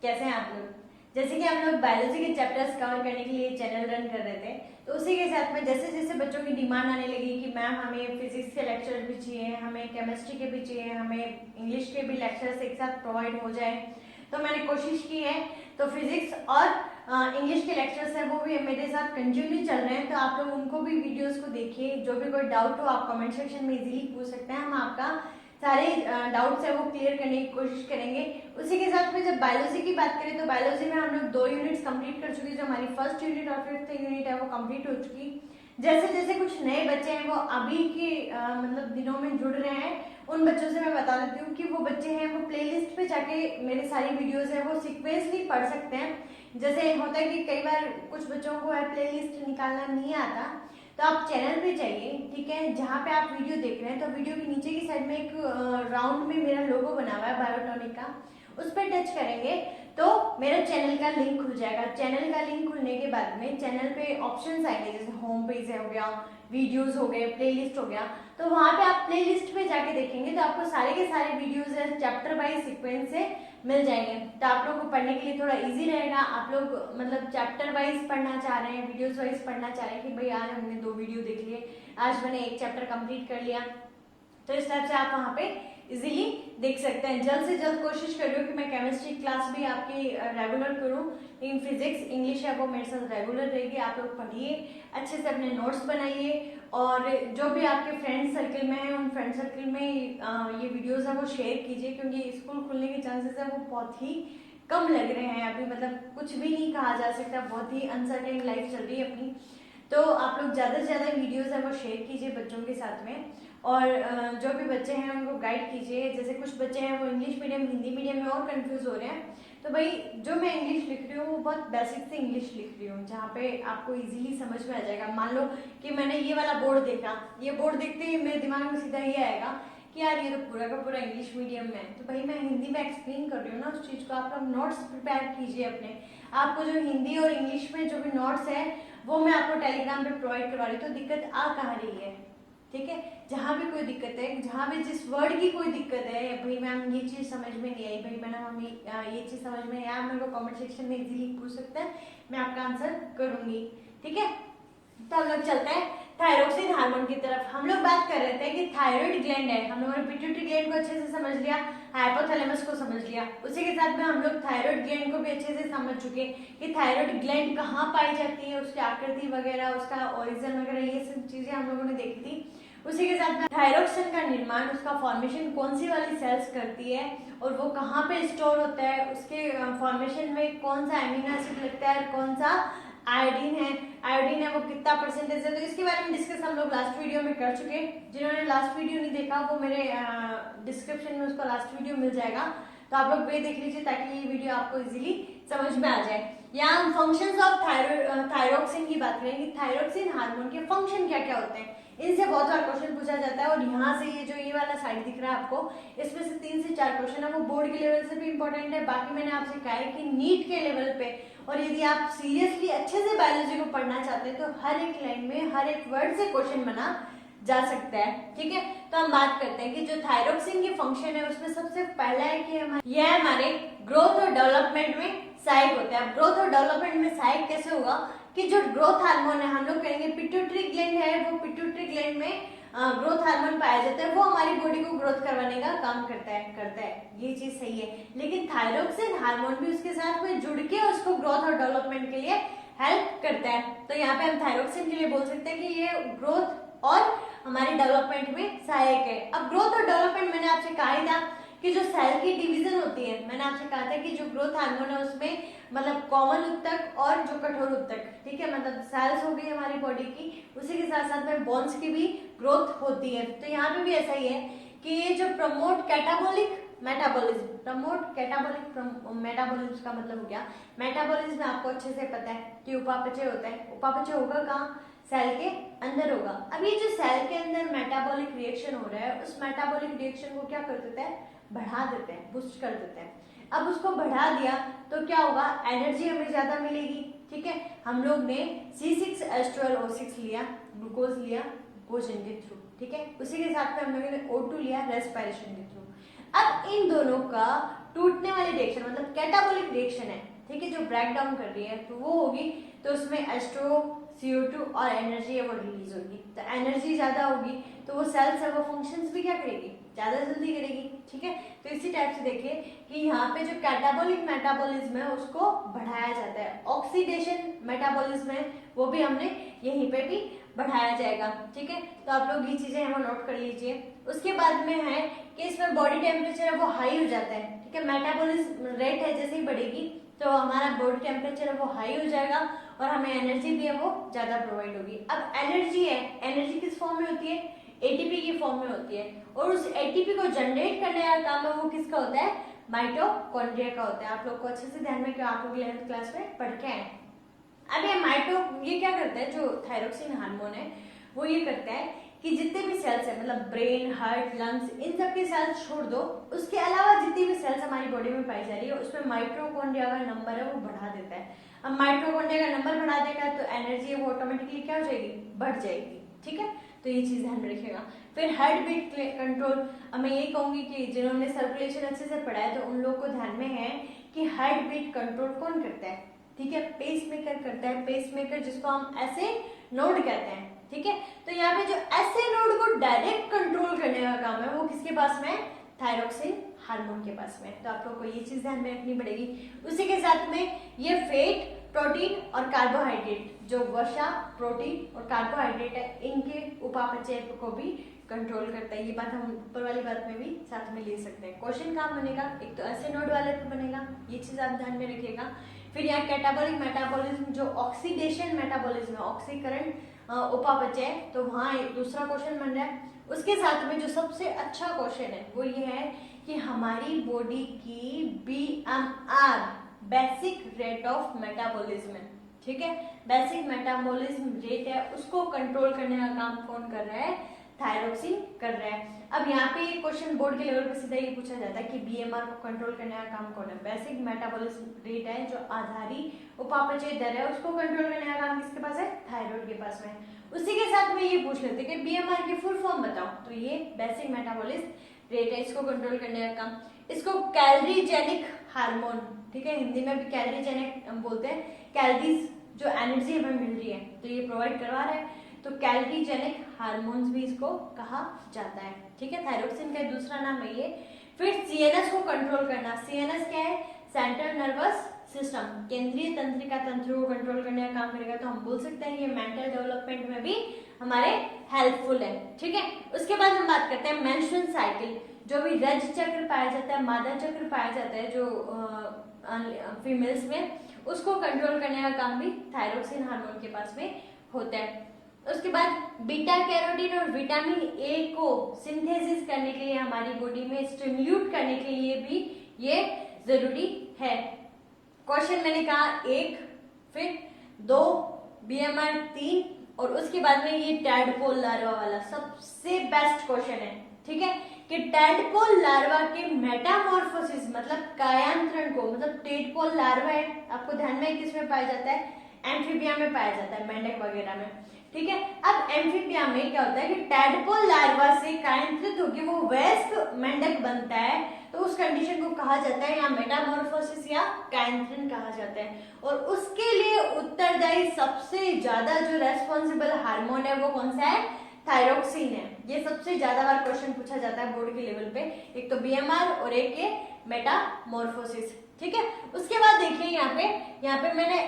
कैसे हैं आप लोग। जैसे कि हम लोग बायोलॉजी के चैप्टर्स कवर करने के लिए चैनल रन कर रहे थे, तो उसी के साथ में जैसे जैसे बच्चों की डिमांड आने लगी कि मैम हमें फिजिक्स के लेक्चर भी चाहिए, हमें केमिस्ट्री के भी चाहिए, हमें इंग्लिश के भी लेक्चर्स एक साथ प्रोवाइड हो जाए, तो मैंने कोशिश की है। तो फिजिक्स और इंग्लिश के लेक्चर्स हैं वो भी मेरे साथ कंटिन्यू चल रहे हैं, तो आप लोग उनको भी वीडियोस को देखिए। जो भी कोई डाउट हो आप कमेंट सेक्शन में इजीली पूछ सकते हैं, हम आपका सारे डाउट्स है वो क्लियर करने की कोशिश करेंगे। उसी के साथ में जब बायोलॉजी की बात करें तो बायोलॉजी में हम लोग 2 यूनिट्स कंप्लीट कर चुके हैं। जो हमारी फर्स्ट यूनिट और 5th यूनिट है वो कंप्लीट हो चुकी। जैसे जैसे कुछ नए बच्चे हैं वो अभी के मतलब दिनों में जुड़ रहे हैं, उन बच्चों से मैं बता देती हूँ कि वो बच्चे हैं वो प्लेलिस्ट पे जाके मेरे सारी वीडियोस है वो सीक्वेंसली पढ़ सकते हैं। जैसे होता है कि कई बार कुछ बच्चों को है प्लेलिस्ट निकालना नहीं आता, तो आप चैनल पे जाइए, ठीक है, जहाँ पे आप वीडियो देख रहे हैं तो वीडियो के नीचे की साइड में एक राउंड में मेरा लोगो बना हुआ है बायोटॉनिक का, उस पर टच करेंगे तो मेरा चैनल का लिंक खुल जाएगा। चैनल का लिंक खुलने के बाद में चैनल पे ऑप्शंस आएंगे, जैसे होम पेज हो गया, वीडियोस हो गए, प्लेलिस्ट हो गया, तो वहां पे आप प्लेलिस्ट पे जाके देखेंगे तो आपको सारे के सारे वीडियोस है चैप्टर वाइज सीक्वेंस से मिल जाएंगे। तो आप लोग को पढ़ने के लिए थोड़ा इजी रहेगा। आप लोग मतलब चैप्टर वाइज पढ़ना चाह रहे हैं, वीडियोस वाइज पढ़ना चाह रहे हैं कि भाई आज हमने 2 वीडियो देख लिए, आज मैंने एक चैप्टर कंप्लीट कर लिया, तो इस टाइप से आप वहाँ पे इजीली देख सकते हैं। जल्द से जल्द कोशिश करिए कि मैं केमिस्ट्री क्लास भी आपकी रेगुलर करूँ, लेकिन फिजिक्स इंग्लिश है वो मेरे साथ रेगुलर रहेगी। आप लोग पढ़िए, अच्छे से अपने नोट्स बनाइए, और जो भी आपके फ्रेंड सर्कल में है उन फ्रेंड सर्कल में ये वीडियोस है वो शेयर कीजिए, क्योंकि स्कूल खुलने के चांसेस है वो बहुत ही कम लग रहे हैं अभी। मतलब कुछ भी नहीं कहा जा सकता, बहुत ही अनसर्टेन लाइफ चल रही है अपनी। तो आप लोग ज़्यादा से ज़्यादा वीडियोस है वो शेयर कीजिए बच्चों के साथ में, और जो भी बच्चे हैं उनको गाइड कीजिए। जैसे कुछ बच्चे हैं वो इंग्लिश मीडियम हिंदी मीडियम में और कंफ्यूज हो रहे हैं, तो भाई जो मैं इंग्लिश लिख रही हूँ वो बहुत बेसिक से इंग्लिश लिख रही हूँ, जहाँ पे आपको इजीली समझ में आ जाएगा। मान लो कि मैंने ये वाला बोर्ड देखा, ये बोर्ड देखते ही मेरे दिमाग में सीधा ये आएगा कि यार ये तो पूरा का पूरा इंग्लिश मीडियम में है, तो भाई मैं हिंदी में एक्सप्लेन कर रही हूँ ना उस चीज़ को। आप लोग नोट्स प्रिपेयर कीजिए अपने। आपको जो हिंदी और इंग्लिश में जो भी नोट्स है वो मैं आपको टेलीग्राम पे प्रोवाइड करवा रही हूँ, तो दिक्कत आ कहाँ रही है, ठीक है। जहाँ भी कोई दिक्कत है, जहाँ भी जिस वर्ड की कोई दिक्कत है, भाई मैम ये चीज़ समझ में नहीं आई, भाई मैडम हमें ये चीज़ समझ में नहीं आया, मेरे को कमेंट सेक्शन में इजीली पूछ सकते हैं, मैं आपका आंसर करूंगी, ठीक है। तो हम लोग चलते हैं थायरोक्सिन हार्मोन की तरफ। हम लोग बात कर रहे थे कि थायराइड ग्लैंड है, हम लोगों ने पिट्यूटरी ग्लैंड को अच्छे से समझ लिया, हाइपोथैलेमस को समझ लिया, उसी के साथ में हम लोग थायराइड ग्लैंड को भी अच्छे से समझ चुके कि थायराइड ग्लैंड कहाँ पाई जाती है, उसकी आकृति वगैरह, उसका ओरिजिन वगैरह, ये सब चीजें हम लोगों ने देखी थी। उसी के साथ में थायरोक्सिन का निर्माण, उसका फॉर्मेशन कौन सी वाली सेल्स करती है और वो कहाँ पे स्टोर होता है, उसके फॉर्मेशन में कौन सा एमिनो एसिड लगता है, कौन सा आयोडीन है, आयोडीन है वो कितना परसेंटेज है, तो इसके बारे में डिस्कस हम लोग लास्ट वीडियो में कर चुके। जिन्होंने लास्ट वीडियो नहीं देखा वो मेरे डिस्क्रिप्शन में उसका लास्ट वीडियो मिल जाएगा, तो आप लोग वे देख लीजिए ताकि ये वीडियो आपको इजीली समझ में आ जाए। यहाँ हम फंक्शंस ऑफ थायरोक्सिन की बात करें कि थायरोक्सिन हार्मोन के फंक्शन क्या क्या होते हैं, इनसे बहुत बार क्वेश्चन पूछा जाता है। और यहाँ से ये जो ये वाला साइड दिख रहा है आपको, इसमें से 3 से 4 क्वेश्चन है वो बोर्ड के लेवल से भी इंपॉर्टेंट है। बाकी मैंने आपसे कहा है कि नीट के लेवल पे, और यदि आप सीरियसली अच्छे से बायोलॉजी को पढ़ना चाहते हैं तो हर एक लाइन में हर एक वर्ड से क्वेश्चन बना जा सकता है, ठीक है। तो हम बात करते हैं कि जो थायरोक्सिन की फंक्शन है उसमें सबसे पहला है कि यह हमारे ग्रोथ और डेवलपमेंट में सहायक होता है। ग्रोथ और डेवलपमेंट में सहायक कैसे होगा कि जो ग्रोथ हार्मोन है, हम लोग कहेंगे पिट्यूटरी ग्लैंड है, वो पिट्यूटरी ग्लैंड में ग्रोथ हार्मोन पाया जाता है, वो हमारी बॉडी को ग्रोथ करवाने का काम करता है, ये चीज सही है। लेकिन थायरोक्सिन हार्मोन भी उसके साथ में जुड़ के उसको ग्रोथ और डेवलपमेंट के लिए हेल्प करता है। तो यहाँ पे हम थायरोक्सिन के लिए बोल सकते हैं कि ये ग्रोथ और हमारे डेवलपमेंट में सहायक है। अब ग्रोथ और डेवलपमेंट मैंने आपसे कहा ही था कि जो सेल की डिवीजन होती है, मैंने आपसे कहा था कि जो ग्रोथ हार्मोन है उसमें मतलब कॉमन उत्तक और जो कठोर उत्तक, ठीक है, मतलब सेल्स हो गई हमारी बॉडी की, उसी के साथ साथ में बोन्स की भी ग्रोथ होती है। तो यहाँ पे भी ऐसा ही है कि ये जो promote catabolic metabolism, promote catabolic metabolism का मतलब हो गया मेटाबॉलिज्म, आपको अच्छे से पता है कि उपापचय होता है। उपापचय होगा कहाँ, सेल के अंदर होगा। अब ये जो सेल के अंदर मेटाबॉलिक रिएक्शन हो रहा है, उस मेटाबॉलिक रिएक्शन को क्या कर देता है, बढ़ा देते हैं, बूस्ट कर देते हैं। अब उसको बढ़ा दिया तो क्या होगा, एनर्जी हमें ज्यादा मिलेगी, ठीक है। हम लोग ने C6H12O6 लिया, ग्लूकोज लिया भोजन के थ्रू, ठीक है। उसी के साथ में हम लोगों ने O2 लिया रेस्पिरेशन के थ्रू। अब इन दोनों का टूटने वाली रिएक्शन मतलब कैटाबोलिक रिएक्शन है, ठीक है, जो ब्रेक डाउन कर रही है, तो वो होगी तो उसमें H2O, CO2 और एनर्जी है वो रिलीज होगी। तो एनर्जी ज्यादा होगी तो वो सेल्स है वो फंक्शंस भी क्या करेगी, ज्यादा जल्दी करेगी, ठीक है। तो इसी टाइप से देखिए कि यहाँ पे जो कैटाबोलिक मेटाबॉलिज्म है उसको बढ़ाया जाता है, ऑक्सीडेशन मेटाबॉलिज्म है वो भी हमने यहीं पे भी बढ़ाया जाएगा, ठीक है। तो आप लोग ये चीजें हैं वो नोट कर लीजिए। उसके बाद में है कि इसमें बॉडी टेम्परेचर है वो हाई हो जाता है, ठीक है, मेटाबॉलिज्म रेट है जैसे ही बढ़ेगी तो हमारा बॉडी टेम्परेचर है वो हाई हो जाएगा और हमें एनर्जी भी है वो ज्यादा प्रोवाइड होगी। अब एनर्जी है, एनर्जी किस फॉर्म में होती है, एटीपी की फॉर्म में होती है, और उस एटीपी को जनरेट करने का काम है वो किसका होता है, माइटोकॉन्ड्रिया का होता है। आप लोग को अच्छे से ध्यान में क्यों, आप लोग 11th क्लास में पढ़ के आए। अब ये क्या करता है, जो थायरोक्सिन हार्मोन है वो ये करता है कि जितने भी सेल्स है, मतलब ब्रेन, हार्ट, लंग्स, इन सब के सेल्स छोड़ दो, उसके अलावा जितनी भी सेल्स हमारी बॉडी में पाई जा रही है उसमें माइटोकॉन्ड्रिया का नंबर है वो बढ़ा देता है। अब माइटोकॉन्ड्रिया का नंबर बढ़ा देगा तो एनर्जी है वो ऑटोमेटिकली क्या हो जाएगी, बढ़ जाएगी, ठीक है। तो ये चीज ध्यान में रखिएगा। फिर हार्ट बीट कंट्रोल, अब मैं ये कहूंगी कि जिन्होंने सर्कुलेशन अच्छे से पढ़ा है तो उन लोग को ध्यान में है कि हार्ट बीट कंट्रोल कौन करता है, ठीक है, पेस मेकर करता है। पेस मेकर जिसको हम ऐसे नोड कहते हैं, ठीक है। तो यहाँ पे जो ऐसे नोड को डायरेक्ट कंट्रोल करने का काम है वो किसके पास में, थायरोक्सिन हार्मोन के पास में। तो आप लोग को ये चीज ध्यान में रखनी पड़ेगी। उसी के साथ में ये फैट, प्रोटीन और कार्बोहाइड्रेट, जो वसा, प्रोटीन और कार्बोहाइड्रेट है, इनके उपापचय को भी कंट्रोल करता है। ये बात हम ऊपर वाली बात में भी साथ में ले सकते हैं। क्वेश्चन कहाँ बनेगा, एक तो ऐसे नोड वाले पे बनेगा, ये चीज आप ध्यान में रखिएगा। फिर यहाँ कैटाबोलिक मेटाबॉलिज्म जो ऑक्सीडेशन मेटाबॉलिज्म है, ऑक्सीकरण उपापचय, तो वहाँ एक दूसरा क्वेश्चन बन रहा है। उसके साथ में जो सबसे अच्छा क्वेश्चन है वो ये है कि हमारी बॉडी की BMR, basic rate of metabolism है, ठीक है, बेसिक मेटाबॉलिज्म रेट है, उसको कंट्रोल करने का काम कौन कर रहा है, थायरोक्सिन कर रहा है। अब यहाँ पे क्वेश्चन बोर्ड के लेवल पे सीधा ये पूछा जाता है कि BMR को कंट्रोल करने का काम कौन है, बेसिक मेटाबॉलिज्म रेट है, जो आधारी उपापचय दर है, उसको कंट्रोल करने का काम किसके पास है, थायराइड के पास में। उसी के साथ में ये पूछ लेते कि BMR की फुल फॉर्म बताओ, तो ये बेसिक मेटाबॉलिज्म रेट है, इसको कंट्रोल करने का काम। इसको कैलोरीजेनिक हार्मोन, ठीक है, हिंदी में भी कैलोरीजेनिक हम बोलते हैं, कैलोरीज जो एनर्जी हमें मिल रही है तो ये प्रोवाइड करवा रहा है, तो कैलोरीजेनिक हार्मोन्स भी इसको कहा जाता है, ठीक है। थायरोक्सिन का दूसरा नाम है ये। फिर CNS को कंट्रोल करना, CNS क्या है, सेंट्रल नर्वस सिस्टम, केंद्रीय तंत्रिका तंत्र को कंट्रोल करने का काम करेगा। तो हम बोल सकते हैं ये मेंटल डेवलपमेंट में भी हमारे हेल्पफुल है, ठीक है। उसके बाद हम बात करते हैं मेंस्ट्रुअल साइकिल, जो भी रज चक्र पाया जाता है, मादा चक्र पाया जाता है जो फीमेल्स में, उसको कंट्रोल करने का काम भी थायरोक्सिन हार्मोन के पास में होता है। उसके बाद बीटा कैरोटीन और विटामिन ए को सिंथेसिस करने के लिए, हमारी बॉडी में स्टिम्युलेट करने के लिए भी ये जरूरी है। क्वेश्चन मैंने कहा 1, फिर 2, BMR 3, और उसके बाद में ये टैडपोल लार्वा वाला सबसे बेस्ट क्वेश्चन है, ठीक है, कि टैडपोल लार्वा के मेटामॉर्फोसिस मतलब कायांतरण को, मतलब टैडपोल लार्वा है, आपको ध्यान में किसमें पाया जाता है, एम्फीबिया में पाया जाता है, मेंढक वगैरह में, ठीक है। अब एम्फीबिया में क्या होता है कि टैडपोल लार्वा से कायांतरित होकर वो वयस्क मेंढक बनता है, तो उस कंडीशन को कहा जाता है या मेटामॉर्फोसिस या कायांतरण कहा जाता है। और उसके लिए उत्तरदायी सबसे ज्यादा जो रेस्पॉन्सिबल हार्मोन है वो कौन सा है, थायरोक्सिन है। ये सबसे ज्यादा बार क्वेश्चन पूछा जाता है बोर्ड के लेवल पे, एक तो BMR और एक है मेटामॉर्फोसिस, ठीक है। उसके बाद देखिए यहाँ पे मैंने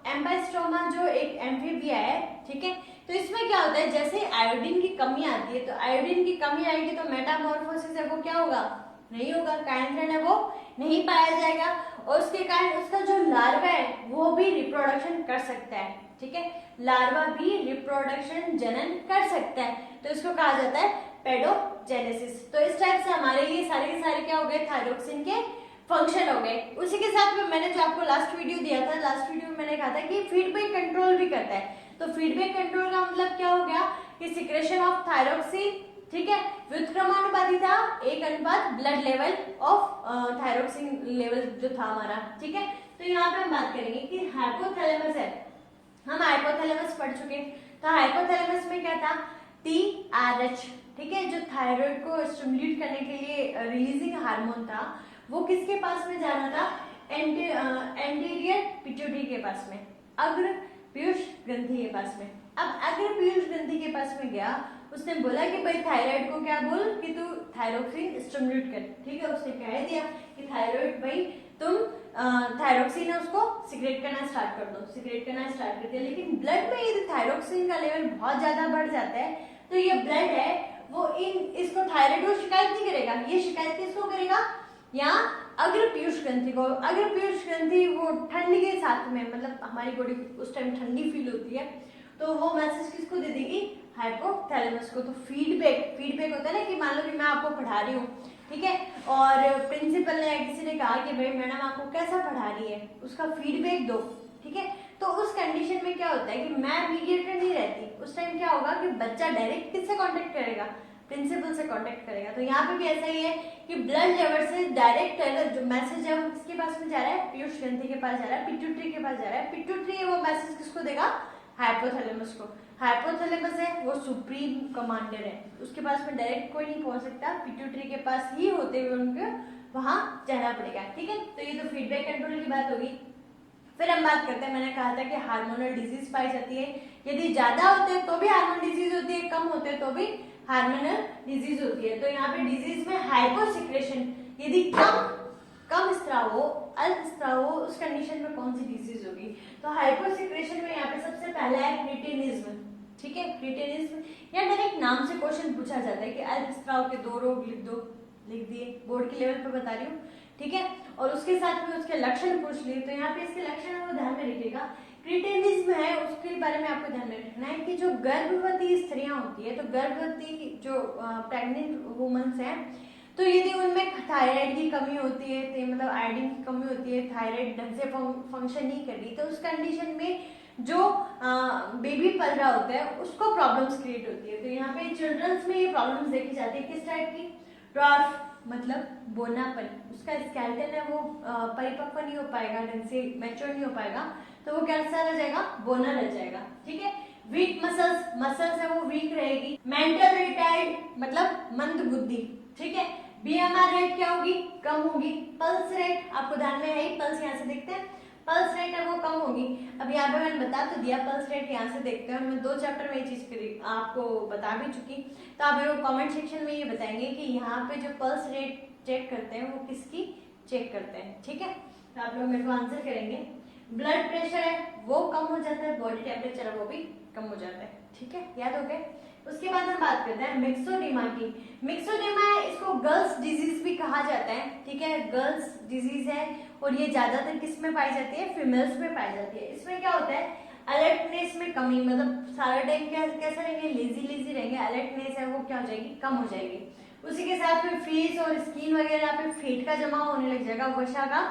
एम्बाइस्टोमा जो एक एम्फीबिया है, ठीक है। तो इसमें क्या होता है, जैसे आयोडीन की कमी आती है, तो आयोडीन की कमी आएगी तो मेटामॉर्फोसिस है वो क्या होगा, नहीं होगा, कायांतरण है वो नहीं पाया जाएगा, और उसके कारण उसका जो लार्वा है वो भी रिप्रोडक्शन कर सकता है, ठीक है, लार्वा भी रिप्रोडक्शन जनन कर सकता है, तो इसको कहा जाता है पेडोजेनेसिस। तो इस टाइप से हमारे ये सारे के सारे क्या हो गए, थायरोक्सिन के फंक्शन हो गए। उसी के साथ में मैंने जो आपको लास्ट वीडियो दिया था, लास्ट वीडियो में मैंने कहा था कि फीडबैक कंट्रोल भी करता है। तो फीडबैक कंट्रोल का मतलब क्या हो गया कि सिक्रेशन ऑफ थायरोक्सिन, ठीक है, व्युत्क्रमानुपाती था 1 blood level of thyroxine level जो था हमारा, ठीक है। तो यहाँ पे हम बात करेंगे कि हाइपोथैलेमस है, हम हाइपोथैलेमस पढ़ चुके, तो हाइपोथैलेमस में क्या था, TRH, ठीक है, जो थायराइड को स्टिमुलेट करने के लिए रिलीजिंग हार्मोन था, वो किसके पास में जाना था? एंटीरियर पिट्यूटरी के पास में, अग्र पीयूष ग्रंथि के पास में। अब अग्र पीयूष ग्रंथि के पास में गया, उसने बोला कि भाई थायराइड को क्या बोल कि तू थायरोक्सिन स्टिमुलेट कर, ठीक है। उसने कह दिया कि थायराइड भाई तुम थायरोक्सिन है उसको सिक्रेट करना स्टार्ट कर दो, सिक्रेट करना स्टार्ट कर दिया। लेकिन ब्लड में यदि थायरोक्सिन का लेवल बहुत ज्यादा बढ़ जाता है तो ये ब्लड है वो इसको थायराइड को शिकायत नहीं करेगा, ये शिकायत किसको करेगा? यहाँ अग्र पीयूष ग्रंथि को। अग्र पीयूष ग्रंथि वो ठंड के साथ में, मतलब हमारी बॉडी उस टाइम ठंडी फील होती है, तो वो मैसेज किसको दे देगी? हाइपोथैलेमस को। तो फीडबैक होता है ना कि मान लो कि मैं आपको पढ़ा रही हूँ, ठीक है, और प्रिंसिपल ने या किसी ने कहा कि भाई मैडम आपको कैसा पढ़ा रही है, उसका फीडबैक दो, ठीक है। तो उस कंडीशन में क्या होता है कि मैं मीडिएटर नहीं रहती, उस टाइम क्या होगा कि बच्चा डायरेक्ट किससे कांटेक्ट करेगा? प्रिंसिपल से कांटेक्ट करेगा। तो यहाँ पे भी ऐसा ही है कि ब्लड लेवल से डायरेक्ट जो मैसेज है वो किसके पास में जा रहा है? पीयूष ग्रंथि के पास जा रहा है, पिट्यूटरी के पास जा रहा है। पिट्यूटरी वो मैसेज किसको देगा? हाइपोथैलेमस को। हाइपोथैलेमस है वो सुप्रीम कमांडर है, उसके पास में डायरेक्ट कोई नहीं पहुंच सकता, पिट्यूटरी के पास ही होते हुए उनको वहां जाना पड़ेगा, ठीक है। तो ये तो फीडबैक कंट्रोल की बात होगी। फिर हम बात करते हैं, मैंने कहा था कि हार्मोनल डिजीज पाई जाती है, यदि ज्यादा होते हैं तो भी हार्मोनल डिजीज होती है, कम होते हैं तो भी हार्मोनल डिजीज होती है। तो यहाँ पे डिजीज में हाइपोसिक्रेशन, यदि कम स्त्राव हो, अल्प स्त्राव हो, उस कंडीशन में कौन सी डिजीज होगी? तो हाइपोसिक्रेशन में यहाँ पे सबसे पहला है क्रिटिनिज्म, ठीक है। क्रिटिनिज्म या डायरेक्ट नाम से क्वेश्चन पूछा जाता है कि अल्प स्त्राव के 2 रोग लिख दो, लिख दिए, बोर्ड के लेवल पे बता रही हूँ, ठीक है। और उसके साथ में उसके लक्षण पूछ लिए, तो यहाँ पे इसके लक्षण वो ध्यान में रखिएगा। क्रिटिनिज्म है उसके बारे में आपको ध्यान में रखना है कि जो गर्भवती स्त्रियां होती है, तो गर्भवती जो प्रेग्नेंट वुमेन्स हैं, तो यदि उनमें थायराइड की कमी होती है, तो मतलब आयोडीन की कमी होती है, थायराइड ढंग से फंक्शन नहीं कर रही, तो उस कंडीशन में जो बेबी पल रहा होता है उसको प्रॉब्लम्स क्रिएट होती है। तो यहाँ पे चिल्ड्रंस में ये प्रॉब्लम्स देखी जाती है, किस टाइप की? ड्वार्फ मतलब बोनापन, उसका स्केलेटन है वो परिपक्व नहीं हो पाएगा, ढंग से मैच्योर नहीं हो पाएगा, तो वो कैसा रह जाएगा? बोना रह जाएगा, ठीक है। वीक मसल्स है वो वीक रहेगी। मेंटल रिटार्ड मतलब मंद बुद्धि, ठीक है। बीएमआर रेट क्या होगी? कम होगी। पल्स रेट आपको ध्यान में है ही, पल्स यहाँ से देखते हैं, पल्स रेट है वो कम होगी। अब यहाँ पे मैंने बता तो दिया, पल्स रेट यहाँ से देखते हैं, और मैं 2 चैप्टर में ये चीज आपको बता भी चुकी। तो आप मेरे को कमेंट सेक्शन में ये बताएंगे कि यहाँ पे जो पल्स रेट चेक करते हैं वो किसकी चेक करते हैं, ठीक है। तो आप लोग मेरे को आंसर करेंगे। ब्लड प्रेशर है वो कम हो जाता है, बॉडी टेम्परेचर है वो भी कम हो जाता है, ठीक है, याद हो गए। उसके बाद हम बात करते हैं मिक्सोडेमा की। मिक्सोडेमा है, इसको गर्ल्स डिजीज भी कहा जाता है, ठीक है, गर्ल्स डिजीज है, और ये ज्यादातर किस में पाई जाती है? फीमेल्स में पाई जाती है। इसमें क्या होता है? अलर्टनेस में कमी, मतलब सारा टाइम कैसा रहेंगे? लेजी रहेंगे, अलर्टनेस है वो क्या हो जाएगी? कम हो जाएगी। उसी के साथ में फेस और स्किन वगैरह पे फेट का जमाव होने लग जाएगा, वसा का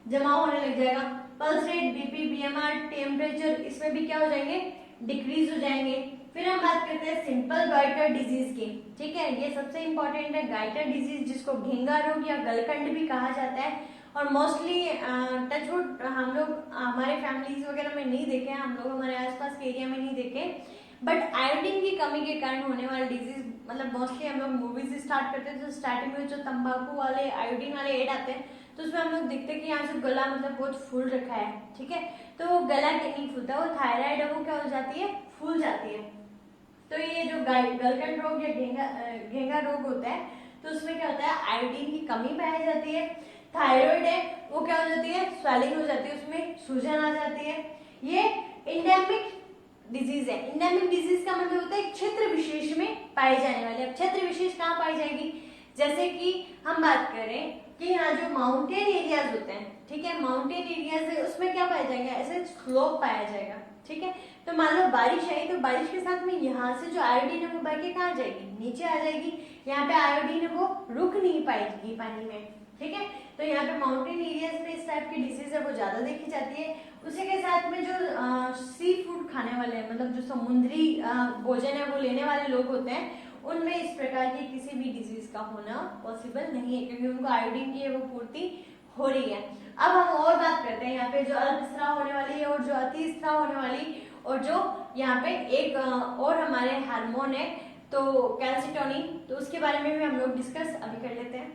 जमाव होने लग जाएगा। Pulse rate, BP, BMR, temperature, इसमें भी क्या हो जाएंगे? डिक्रीज हो जाएंगे। फिर हम बात करते हैं सिंपल गाइटर डिजीज की, ठीक है, ये सबसे इंपॉर्टेंट है। गाइटर डिजीज जिसको घेंगा रोग या गलकंड भी कहा जाता है, और मोस्टली टचवुड हम लोग हमारे फैमिलीज वगैरह में नहीं देखे, हम लोग हमारे आसपास के एरिया में नहीं देखे, बट आयोडीन की कमी के कारण होने वाले डिजीज, मतलब मोस्टली हम लोग मूवीज स्टार्ट करते हैं तो स्टार्टिंग में जो तंबाकू वाले आयोडीन वाले एड आते हैं, तो उसमें हम लोग देखते हैं कि यहाँ से गला मतलब बहुत फूल रखा है, ठीक है, तो वो गला नहीं फूलता, वो थायराइड है वो क्या हो जाती है? फूल जाती है। तो ये जो गलकंड रोग या घेंगा रोग होता है, तो उसमें क्या होता है? आयोडीन की कमी पाई जाती है। थायराइड है वो क्या हो जाती है? स्वेलिंग हो जाती है, उसमें सूजन आ जाती है। ये इंडेमिक डिजीज है। इंडेमिक डिजीज का मतलब होता है क्षेत्र विशेष में पाई जाने वाली। अब क्षेत्र विशेष कहाँ पाई जाएगी? जैसे कि हम बात करें कि यहाँ जो माउंटेन एरियाज होते हैं, ठीक है, माउंटेन एरियाज है उसमें क्या पाया जाएगा? ऐसे स्लोप पाया जाएगा, ठीक है। तो मान लो बारिश आई, तो बारिश के साथ में यहाँ से जो आयोडीन है वो बह के कहाँ जाएगी? नीचे आ जाएगी। यहाँ पे आयोडीन है वो रुक नहीं पाएगी पानी में, ठीक है। तो यहाँ पे माउंटेन एरियाज में इस टाइप की डिसीज है वो ज्यादा देखी जाती है। उसी के साथ में जो सी फूड खाने वाले हैं, मतलब जो समुद्री भोजन है वो लेने वाले लोग होते हैं, उनमें इस प्रकार की किसी भी डिजीज का होना पॉसिबल नहीं है, क्योंकि उनको आयोडीन की है वो पूर्ति हो रही है। अब हम और बात करते हैं यहाँ पे जो अल्प स्राव होने वाली है और जो अति स्राव होने वाली, और जो यहाँ पे एक और हमारे हार्मोन है तो कैल्सिटोनिन, तो उसके बारे में भी हम लोग डिस्कस अभी कर लेते हैं।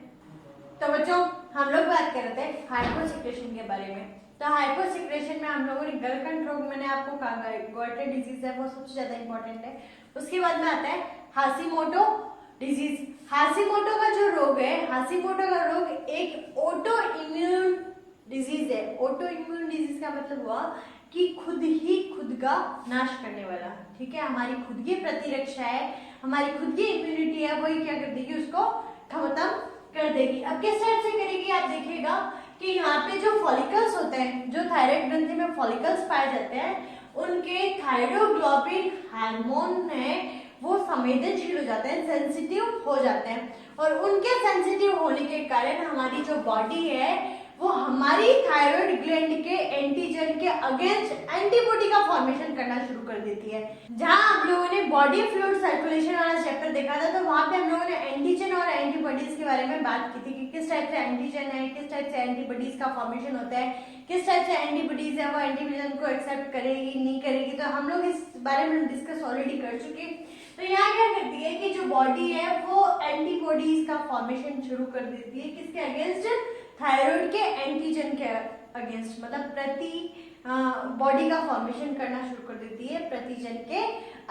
तो बच्चों हम लोग बात कर रहे थे हाइपोसिक्रेशन के बारे में। तो हाइपोसिक्रेशन में हम लोगों ने गलकंठ रोग, मैंने आपको कहा गॉइटर डिजीज है वो सबसे ज्यादा इंपॉर्टेंट है। उसके बाद में आता है हाशिमोटो डिजीज। हाशिमोटो का जो रोग है, हाशिमोटो का रोग एक ऑटो इम्यून डिजीज है। ऑटो इम्यून डिजीज का मतलब हुआ कि खुद ही खुद का नाश करने वाला, ठीक है। हमारी खुद की प्रतिरक्षा है, हमारी खुद की इम्यूनिटी है, वही क्या कर देगी, उसको खत्म कर देगी। अब किस टाइप से करेगी, आप देखिएगा कि यहाँ पे जो फॉलिकल्स होते हैं, जो थायराइड ग्रंथि में फॉलिकल्स पाए जाते हैं, उनके थायरोग्लोबिन हार्मोन है वो संवेदनशील हो जाते हैं, सेंसिटिव हो जाते हैं, और उनके सेंसिटिव होने के कारण हमारी जो बॉडी है वो हमारी थायराइड ग्लैंड के एंटीजन के अगेंस्ट एंटीबॉडी का फॉर्मेशन करना शुरू कर देती है। जहां हम लोगों ने बॉडी फ्लूइड सर्कुलेशन वाला चैप्टर देखा था, तो वहां पे हम लोगों ने एंटीजन और एंटीबॉडीज के बारे में बात की थी कि किस टाइप से एंटीजन है, किस टाइप से एंटीबॉडीज का फॉर्मेशन होता है, किस टाइप से एंटीबॉडीज है वो एंटीजन को एक्सेप्ट करेगी नहीं करेगी। तो हम लोग इस बारे में डिस्कस ऑलरेडी कर चुके। तो यहाँ क्या करती है कि जो बॉडी है वो एंटीबॉडीज का फॉर्मेशन शुरू कर देती है, किसके अगेंस्ट, थायराइड के एंटीजन के अगेंस्ट, मतलब प्रति बॉडी का फॉर्मेशन करना शुरू कर देती है प्रतिजन के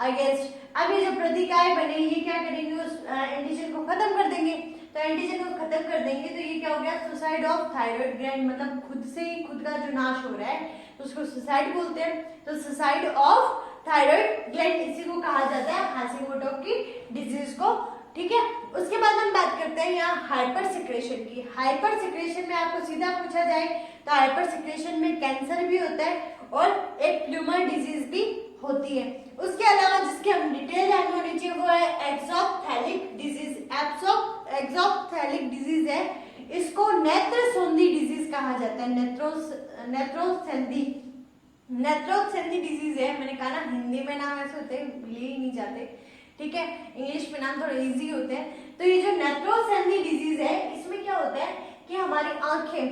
अगेंस्ट। अब ये जो प्रतिकाएं बनेगी ये क्या करेंगे, उस एंटीजन को खत्म कर देंगे। तो एंटीजन को खत्म कर देंगे तो ये क्या हो गया, सुसाइड ऑफ थायराइड ग्लैंड, मतलब खुद से ही खुद का जो नाश हो रहा है तो उसको सुसाइड बोलते हैं। तो सुसाइड ऑफ थायराइड ग्लैंड, इसी को कहा जाता है हाशिमोटो की डिजीज को, ठीक है। उसके बाद हम बात करते हैं यहाँ हाइपर सिक्रेशन की। हाइपर सिक्रेशन में आपको सीधा पूछा जाए तो हाइपर सिक्रेशन में कैंसर भी होता है और एक ट्यूमर डिजीज भी होती है। उसके अलावा जिसकी हम डिटेल जाननी होनी चाहिए वो है एक्सोप्थेलिक डिजीज। एक्सोप्थेलिक डिजीज है, इसको नेत्रसौंधी डिजीज कहा जाता है। नेत्रोसेंधी डिजीज है, मैंने कहा ना हिंदी में नाम ऐसे होते हैं ले ही नहीं जाते, ठीक है, इंग्लिश में नाम थोड़े इजी होते हैं। तो ये जो नेत्रोसेंधी डिजीज है इसमें क्या होता है कि हमारी आंखें,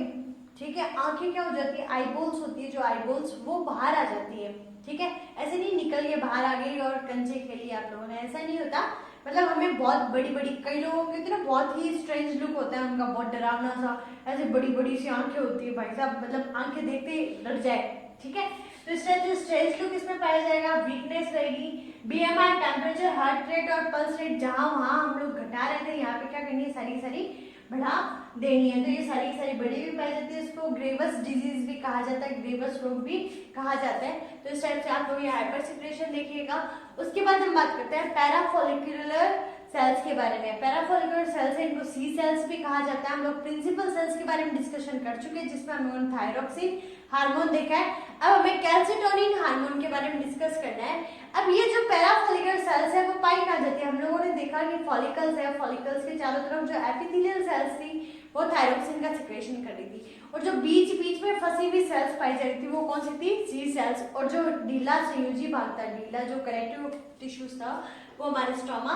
ठीक है, आंखें क्या हो जाती है, आईबॉल्स होती है, जो आईबॉल्स वो बाहर आ जाती है, ठीक है। ऐसे नहीं निकल के बाहर आ गई और कंचे खेली आप लोगों ने, ऐसा नहीं होता। मतलब हमें बहुत बड़ी बड़ी, कई लोगों के ना बहुत ही स्ट्रेंज लुक होता है उनका, बहुत डरावना सा, ऐसे बड़ी बड़ी सी आंखें होती है भाई साहब, मतलब आंखें देखते ही डर जाए, ठीक है। तो इस तरह से स्ट्रेस लुक इसमें पाया जाएगा, वीकनेस रहेगी, बीएमआई, टेम्परेचर, हार्ट रेट और पल्स रेट जहां वहां हम लोग घटा रहे थे यहाँ पे क्या करनी है, सारी बढ़ा देनी है। तो ये सारी बड़ी भी पाई जाती है, इसको ग्रेवस डिजीज भी कहा जाता है, ग्रेवस रोग भी कहा जाता है। तो इस टाइप से आप लोग ये हाइपर सिक्रेशन देखिएगा। उसके बाद हम बात करते हैं पैराफोलिकुलर सेल्स के बारे में। पैराफोलिकुलर सेल्स है, इनको सी सेल्स भी कहा जाता है। हम लोग प्रिंसिपल सेल्स के बारे में डिस्कशन कर चुके हैं जिसमें हम लोगों ने थायरोक्सिन हार्मोन देखा है। अब हमें कैल्सिटोनिन हार्मोन के बारे में डिस्कस करना है। अब ये जो पैराफोलिकुलर सेल्स है वो पाई कहाँ जाती है, हम लोगों ने देखा कि फॉलिकल्स है, फॉलिकल्स के चारों तरफ जो एपिथेलियल सेल्स थी वो थायरोक्सिन का सिक्रेशन कर रही थी, और जो बीच में फंसी हुई सेल्स पाई जा रही थी वो कौन सी थी, सी सेल्स। और जो ढीला संयोजी भाग था, ढीला जो कनेक्टिव टिश्यूज था वो हमारे स्टोमा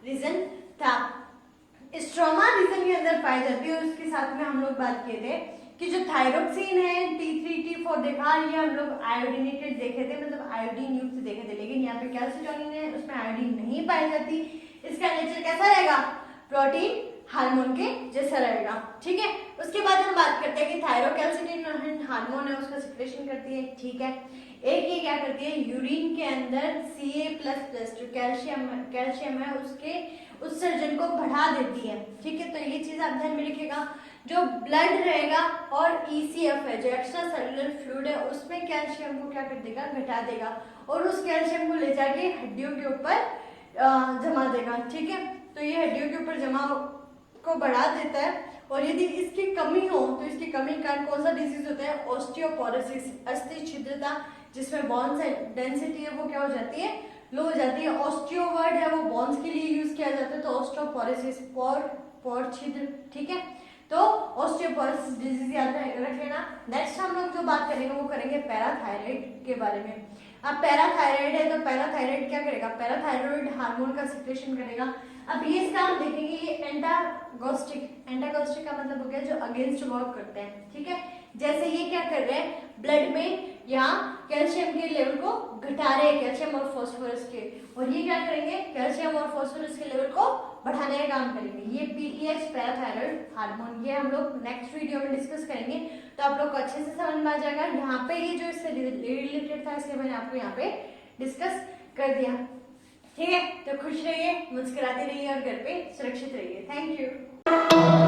रीजन था, स्ट्रोमा रीजन के अंदर पाई जाती है। और उसके साथ में हम लोग बात किए थे कि जो थायरोक्सिन है T3 T4 देखा, ये हम लोग आयोडीनेटेड देखे थे, मतलब आयोडीन युक्त देखे थे, लेकिन यहाँ पे कैल्सिटोनिन है उसमें आयोडीन नहीं पाई जाती। इसका नेचर कैसा रहेगा, प्रोटीन हार्मोन के जैसा रहेगा, ठीक है। उसके बाद हम बात करते हैं कि थायरोकैल्सिटोनिन हार्मोन है उसका सिक्रेशन करती है, ठीक है। एक ये क्या करती है, यूरिन के अंदर Ca++ जो कैल्शियम है उसके उत्सर्जन को बढ़ा देती है, ठीक है। तो ये चीज आप ध्यान में रखिएगा। जो ब्लड रहेगा और ECF है जो एक्स्ट्रा सेलुलर फ्लूइड है उसमें कैल्शियम को क्या कर देगा, घटा देगा, और उस कैल्शियम को ले जाके हड्डियों के ऊपर जमा देगा, ठीक है। तो ये हड्डियों के ऊपर जमा को बढ़ा देता है, और यदि इसकी कमी हो तो इसकी कमी के कारण कौन सा डिजीज होता है, ऑस्टियोपोरोसिस, अस्थि छिद्रता, जिसमें बोन्स डेंसिटी है वो क्या हो जाती है, लो हो जाती है। ऑस्टियो वर्ड है वो बोन्स के लिए यूज किया जाता है, तो ऑस्टियोपोरोसिस पोर छिद्र, ठीक है। तो ऑस्टियोपोरोसिस डिजीज याद रख लेना। नेक्स्ट हम लोग जो बात करेंगे वो करेंगे पैराथायराइड के बारे में। अब पैराथायराइड है तो पैराथायराइड क्या करेगा, पैराथायराइड हार्मोन का सिक्रेशन करेगा। अब ये इसका हम देखेंगे, ये एंटागोस्टिक का मतलब हो गया जो अगेंस्ट वर्क करते हैं, ठीक है। जैसे ये क्या कर रहे हैं, ब्लड में यहाँ कैल्शियम के लेवल को घटा रहे हैं, कैल्शियम और फास्फोरस के, और ये क्या करेंगे, कैल्शियम और फास्फोरस के लेवल को बढ़ाने का काम करेंगे। ये पीटीएच पैराथायराइड हार्मोन, ये हम लोग नेक्स्ट वीडियो में डिस्कस करेंगे, तो आप लोग को अच्छे से समझ में आ जाएगा। यहाँ पे ये जो इससे रिलेटेड था इसलिए मैंने आपको यहाँ पे डिस्कस कर दिया। ठीक है, तो खुश रहिए, मुस्कुराते रहिए और घर पे सुरक्षित रहिए। Thank you.